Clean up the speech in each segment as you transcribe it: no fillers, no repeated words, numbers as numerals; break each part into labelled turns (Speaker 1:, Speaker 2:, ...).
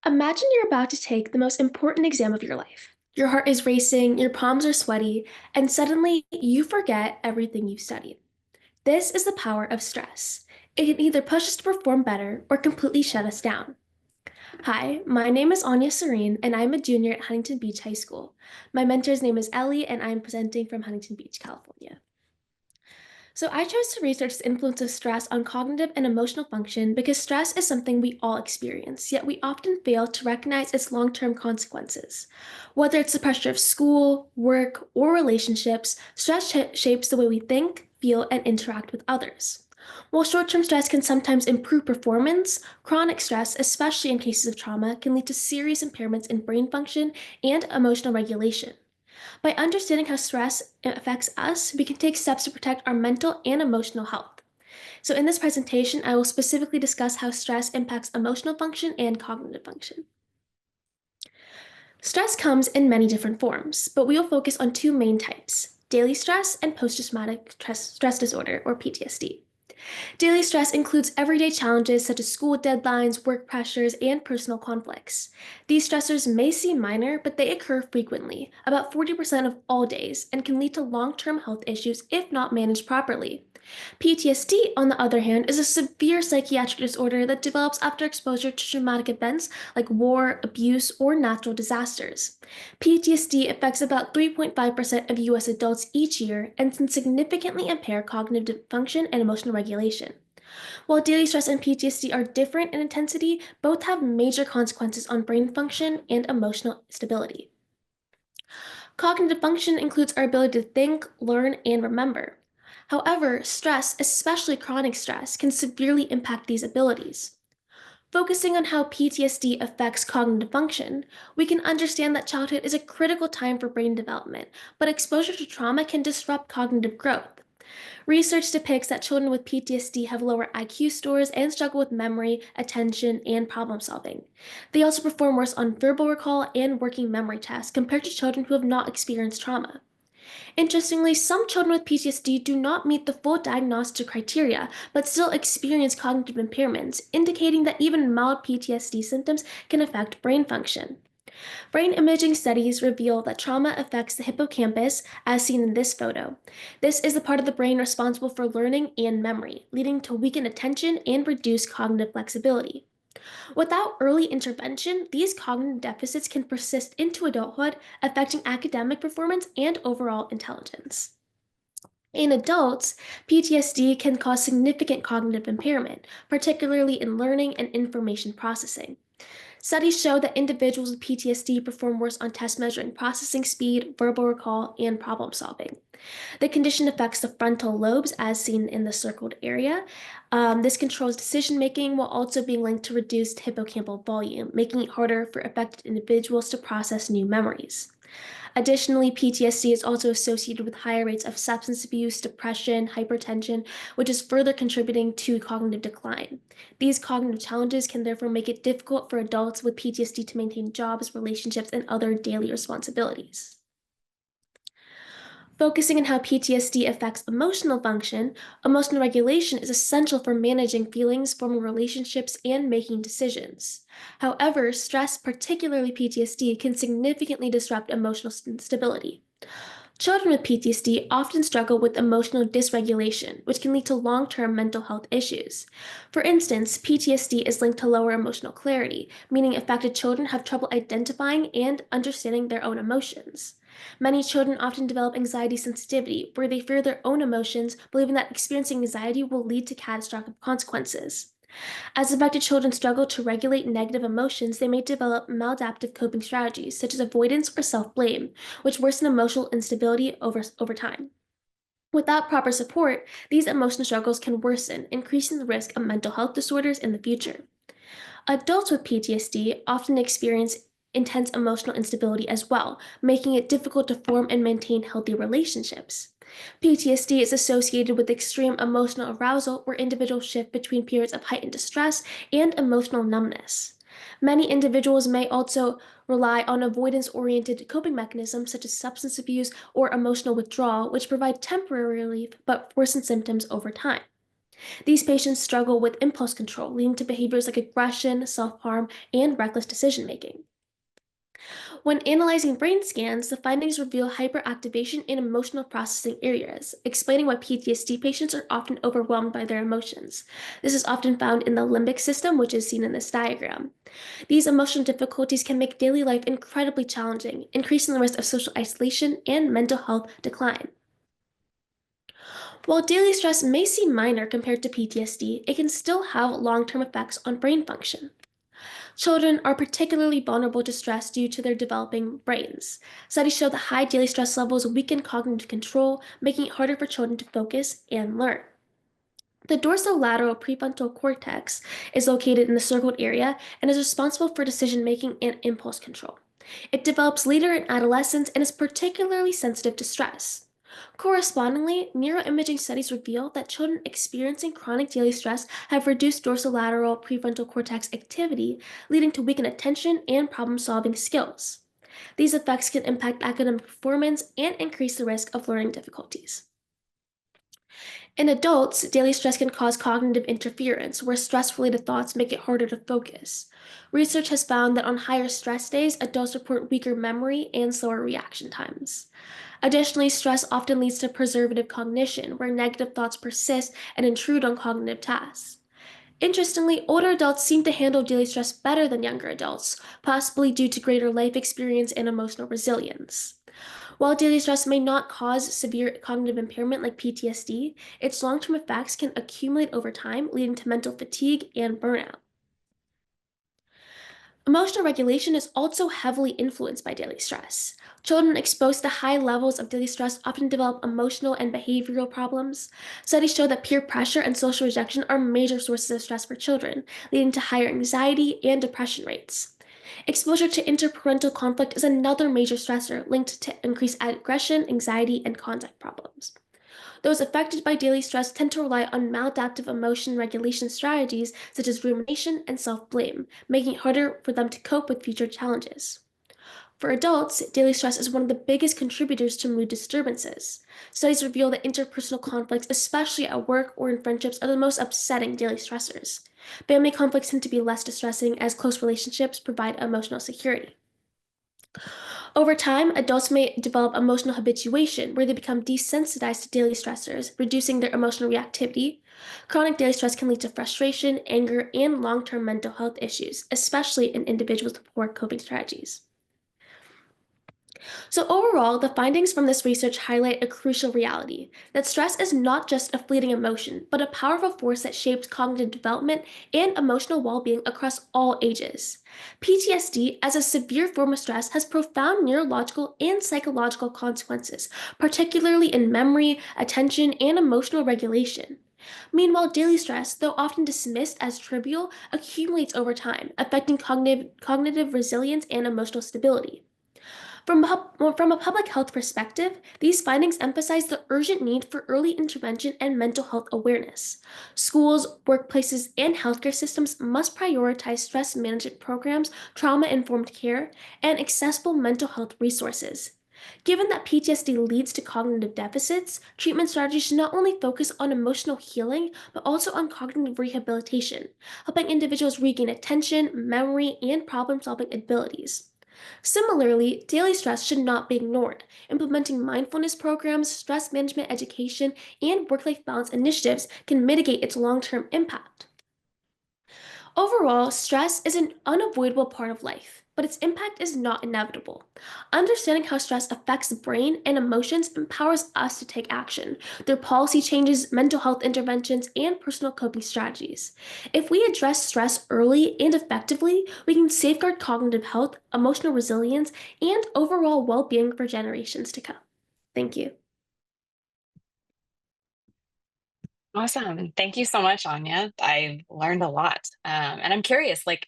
Speaker 1: Imagine you're about to take the most important exam of your life. Your heart is racing, your palms are sweaty, and suddenly you forget everything you've studied. This is the power of stress. It can either push us to perform better or completely shut us down. Hi, my name is Anya Sareen, and I'm a junior at Huntington Beach High School. My mentor's name is Ellie, and I'm presenting from Huntington Beach, California. So, I chose to research the influence of stress on cognitive and emotional function because stress is something we all experience, yet we often fail to recognize its long term consequences. Whether it's the pressure of school, work, or relationships, stress shapes the way we think, feel, and interact with others. While short term stress can sometimes improve performance, chronic stress, especially in cases of trauma, can lead to serious impairments in brain function and emotional regulation. By understanding how stress affects us, we can take steps to protect our mental and emotional health. So, in this presentation, I will specifically discuss how stress impacts emotional function and cognitive function. Stress comes in many different forms, but we will focus on two main types: daily stress and post traumatic stress disorder, or PTSD. Daily stress includes everyday challenges such as school deadlines, work pressures, and personal conflicts. These stressors may seem minor, but they occur frequently, about 40% of all days, and can lead to long term health issues if not managed properly. PTSD, on the other hand, is a severe psychiatric disorder that develops after exposure to traumatic events like war, abuse, or natural disasters. PTSD affects about 3.5% of US adults each year and can significantly impair cognitive function and emotional regulation. While daily stress and PTSD are different in intensity, both have major consequences on brain function and emotional stability. Cognitive function includes our ability to think, learn, and remember. However, stress, especially chronic stress, can severely impact these abilities. Focusing on how PTSD affects cognitive function, we can understand that childhood is a critical time for brain development, but exposure to trauma can disrupt cognitive growth. Research depicts that children with PTSD have lower IQ scores and struggle with memory, attention, and problem solving. They also perform worse on verbal recall and working memory tests compared to children who have not experienced trauma. Interestingly, some children with PTSD do not meet the full diagnostic criteria, but still experience cognitive impairments, indicating that even mild PTSD symptoms can affect brain function. Brain imaging studies reveal that trauma affects the hippocampus, as seen in this photo. This is the part of the brain responsible for learning and memory, leading to weakened attention and reduced cognitive flexibility. Without early intervention, these cognitive deficits can persist into adulthood, affecting academic performance and overall intelligence. In adults, PTSD can cause significant cognitive impairment, particularly in learning and information processing. Studies show that individuals with PTSD perform worse on tests measuring processing speed, verbal recall, and problem solving. The condition affects the frontal lobes, as seen in the circled area. This controls decision making while also being linked to reduced hippocampal volume, making it harder for affected individuals to process new memories. Additionally, PTSD is also associated with higher rates of substance abuse, depression, hypertension, which is further contributing to cognitive decline. These cognitive challenges can therefore make it difficult for adults with PTSD to maintain jobs, relationships, and other daily responsibilities. Focusing on how PTSD affects emotional function, emotional regulation is essential for managing feelings, forming relationships, and making decisions. However, stress, particularly PTSD, can significantly disrupt emotional stability. Children with PTSD often struggle with emotional dysregulation, which can lead to long term mental health issues. For instance, PTSD is linked to lower emotional clarity, meaning affected children have trouble identifying and understanding their own emotions. Many children often develop anxiety sensitivity, where they fear their own emotions, believing that experiencing anxiety will lead to catastrophic consequences. As affected children struggle to regulate negative emotions, they may develop maladaptive coping strategies, such as avoidance or self blame, which worsen emotional instability over time. Without proper support, these emotional struggles can worsen, increasing the risk of mental health disorders in the future. Adults with PTSD often experience intense emotional instability as well, making it difficult to form and maintain healthy relationships. PTSD is associated with extreme emotional arousal, where individuals shift between periods of heightened distress and emotional numbness. Many individuals may also rely on avoidance oriented coping mechanisms such as substance abuse or emotional withdrawal, which provide temporary relief but worsen symptoms over time. These patients struggle with impulse control, leading to behaviors like aggression, self harm, and reckless decision making. When analyzing brain scans, the findings reveal hyperactivation in emotional processing areas, explaining why PTSD patients are often overwhelmed by their emotions. This is often found in the limbic system, which is seen in this diagram. These emotional difficulties can make daily life incredibly challenging, increasing the risk of social isolation and mental health decline. While daily stress may seem minor compared to PTSD, it can still have long term effects on brain function. Children are particularly vulnerable to stress due to their developing brains. Studies show that high daily stress levels weaken cognitive control, making it harder for children to focus and learn. The dorsolateral prefrontal cortex is located in the circled area and is responsible for decision making and impulse control. It develops later in adolescence and is particularly sensitive to stress. Correspondingly, neuroimaging studies reveal that children experiencing chronic daily stress have reduced dorsolateral prefrontal cortex activity, leading to weakened attention and problem solving skills. These effects can impact academic performance and increase the risk of learning difficulties. In adults, daily stress can cause cognitive interference, where stress related thoughts make it harder to focus. Research has found that on higher stress days, adults report weaker memory and slower reaction times. Additionally, stress often leads to preservative cognition, where negative thoughts persist and intrude on cognitive tasks. Interestingly, older adults seem to handle daily stress better than younger adults, possibly due to greater life experience and emotional resilience. While daily stress may not cause severe cognitive impairment like PTSD, its long term effects can accumulate over time, leading to mental fatigue and burnout. Emotional regulation is also heavily influenced by daily stress. Children exposed to high levels of daily stress often develop emotional and behavioral problems. Studies show that peer pressure and social rejection are major sources of stress for children, leading to higher anxiety and depression rates. Exposure to interparental conflict is another major stressor linked to increased aggression, anxiety, and contact problems. Those affected by daily stress tend to rely on maladaptive emotion regulation strategies such as rumination and self blame, making it harder for them to cope with future challenges. For adults, daily stress is one of the biggest contributors to mood disturbances. Studies reveal that interpersonal conflicts, especially at work or in friendships, are the most upsetting daily stressors. Family conflicts tend to be less distressing as close relationships provide emotional security. Over time, adults may develop emotional habituation, where they become desensitized to daily stressors, reducing their emotional reactivity. Chronic daily stress can lead to frustration, anger, and long term mental health issues, especially in individuals with poor coping strategies. So, overall, the findings from this research highlight a crucial reality that stress is not just a fleeting emotion, but a powerful force that shapes cognitive development and emotional well being across all ages. PTSD, as a severe form of stress, has profound neurological and psychological consequences, particularly in memory, attention, and emotional regulation. Meanwhile, daily stress, though often dismissed as trivial, accumulates over time, affecting cognitive resilience and emotional stability. From a public health perspective, these findings emphasize the urgent need for early intervention and mental health awareness. Schools, workplaces, and healthcare systems must prioritize stress management programs, trauma informed care, and accessible mental health resources. Given that PTSD leads to cognitive deficits, treatment strategies should not only focus on emotional healing, but also on cognitive rehabilitation, helping individuals regain attention, memory, and problem solving abilities. Similarly, daily stress should not be ignored. Implementing mindfulness programs, stress management education, and work life balance initiatives can mitigate its long term impact. Overall, stress is an unavoidable part of life, but its impact is not inevitable. Understanding how stress affects the brain and emotions empowers us to take action through policy changes, mental health interventions, and personal coping strategies. If we address stress early and effectively, we can safeguard cognitive health, emotional resilience, and overall well being for generations to come. Thank you.
Speaker 2: Awesome. Thank you so much, Anya. I've learned a lot. And I'm curious, like,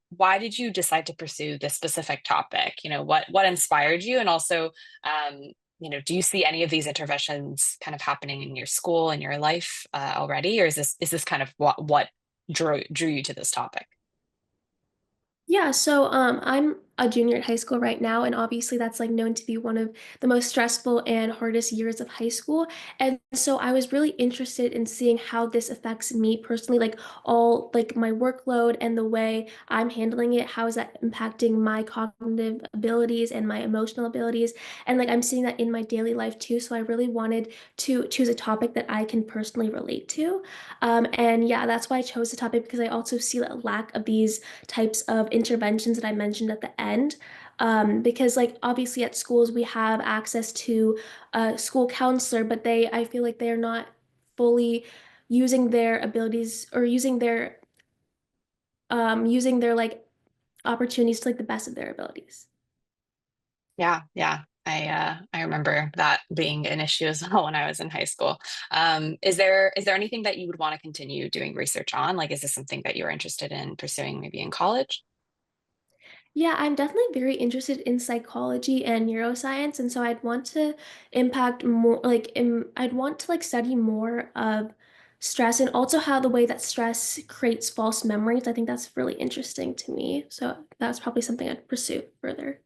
Speaker 2: why did you decide to pursue this specific topic? What inspired you? And also, um, do you see any of these interventions kind of happening in your school and your life already? Or is this kind of what drew you to this topic?
Speaker 1: Yeah, so a junior at high school right now, and obviously that's like known to be one of the most stressful and hardest years of high school. And so I was really interested in seeing how this affects me personally, like all like my workload and the way I'm handling it. How is that impacting my cognitive abilities and my emotional abilities? And like I'm seeing that in my daily life too. So I really wanted to choose a topic that I can personally relate to. And yeah, that's why I chose the topic because I also see a lack of these types of interventions that I mentioned at the end. Because like obviously at schools we have access to a school counselor, but I feel like they're not fully using their abilities or using their like opportunities to like the best of their abilities.
Speaker 2: Yeah, yeah. I remember that being an issue as well when I was in high school. Is there anything that you would want to continue doing research on? Like, is this something that you're interested in pursuing maybe in college?
Speaker 1: Yeah, I'm definitely very interested in psychology and neuroscience, and so I'd want to impact more I'd want to like study more of stress and also how the way that stress creates false memories. I think that's really interesting to me. So that's probably something I'd pursue further.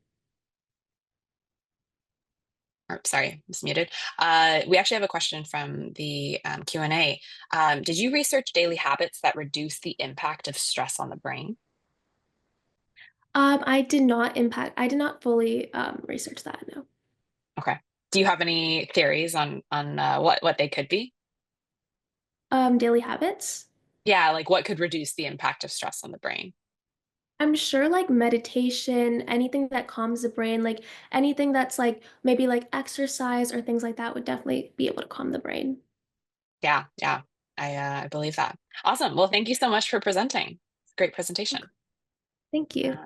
Speaker 2: Or, sorry, just muted. We actually have a question from the Q&A. Did you research daily habits that reduce the impact of stress on the brain?
Speaker 1: I did not fully research that, no.
Speaker 2: Okay. Do you have any theories on what they could be?
Speaker 1: Daily habits.
Speaker 2: Yeah, like what could reduce the impact of stress on the brain?
Speaker 1: I'm sure like meditation, anything that calms the brain, like anything that's like maybe like exercise or things like that would definitely be able to calm the brain.
Speaker 2: Yeah, yeah. I believe that. Awesome. Well, thank you so much for presenting. Great presentation.
Speaker 1: Thank you.